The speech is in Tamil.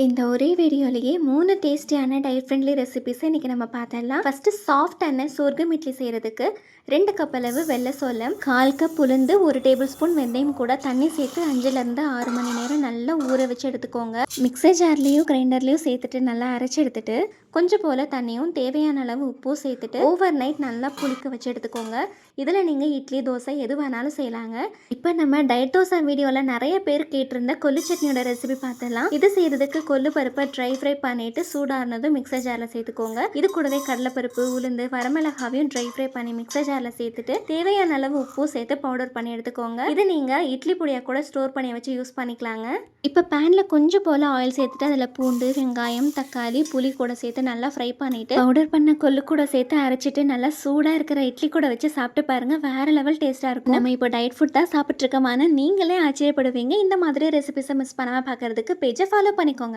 இந்த ஒரே வீடியோலயே 3 டேஸ்டியான டயட் ஃப்ரெண்ட்லி ரெசிபிஸை இன்றைக்கி நம்ம பார்த்துடலாம். ஃபஸ்ட்டு சாஃப்டான சொர்க்கம் இட்லி செய்கிறதுக்கு 2 கப் அளவு வெள்ளை சோளம், 1/4 கப் உளுந்து, 1 டேபிள் ஸ்பூன் வெந்தயம் கூட தண்ணி சேர்த்து 5லேருந்து 6 மணி நேரம் நல்லா ஊற வச்சு எடுத்துக்கோங்க. மிக்சர் ஜார்லேயும் கிரைண்டர்லேயும் சேர்த்துட்டு நல்லா அரைச்சி எடுத்துட்டு கொஞ்சம் போல் தண்ணியும் தேவையான அளவு உப்பும் சேர்த்துட்டு ஓவர் நைட் நல்லா புளிக்க வச்சு எடுத்துக்கோங்க. இதில் நீங்கள் இட்லி, தோசை எது வேணாலும் செய்யலாங்க. இப்போ நம்ம டயட் தோசை வீடியோவில் நிறைய பேர் கேட்டிருந்த கொள்ளு சட்னியோட ரெசிபி பார்த்துடலாம். இது செய்கிறதுக்கு கொள்ளு பருப்பை ட்ரை ஃப்ரை பண்ணிட்டு சூடானதும் மிக்சர் ஜாரில் சேர்த்துக்கோங்க. இது கூடவே கடலைப்பருப்பு, உளுந்து, வரமிளகாவையும் ட்ரை ஃப்ரை பண்ணி மிக்சர் ஜாரில் சேர்த்துட்டு தேவையான அளவு உப்பும் சேர்த்து பவுடர் பண்ணி எடுத்துக்கோங்க. இது நீங்கள் இட்லி பொடியாக கூட ஸ்டோர் பண்ணி வச்சு யூஸ் பண்ணிக்கலாங்க. இப்போ பேனில் கொஞ்சம் போல் ஆயில் சேர்த்துட்டு அதில் பூண்டு, வெங்காயம், தக்காளி, புளி கூட சேர்த்து நல்லா ஃப்ரை பண்ணிவிட்டு பவுடர் பண்ண கொள்ளு கூட சேர்த்து அரைச்சிட்டு நல்லா சூடாக இருக்கிற இட்லி கூட வச்சு சாப்பிட்டு பாருங்கள். வேறு லெவல் டேஸ்ட்டாக இருக்கும். நம்ம இப்போ டயட் ஃபுட் தான் சாப்பிட்ருக்கோமான நீங்களே ஆச்சரியப்படுவீங்க. இந்த மாதிரி ரெசிபிஸை மிஸ் பண்ணாமல் பார்க்குறதுக்கு பேஜை ஃபாலோ பண்ணிக்கோங்க.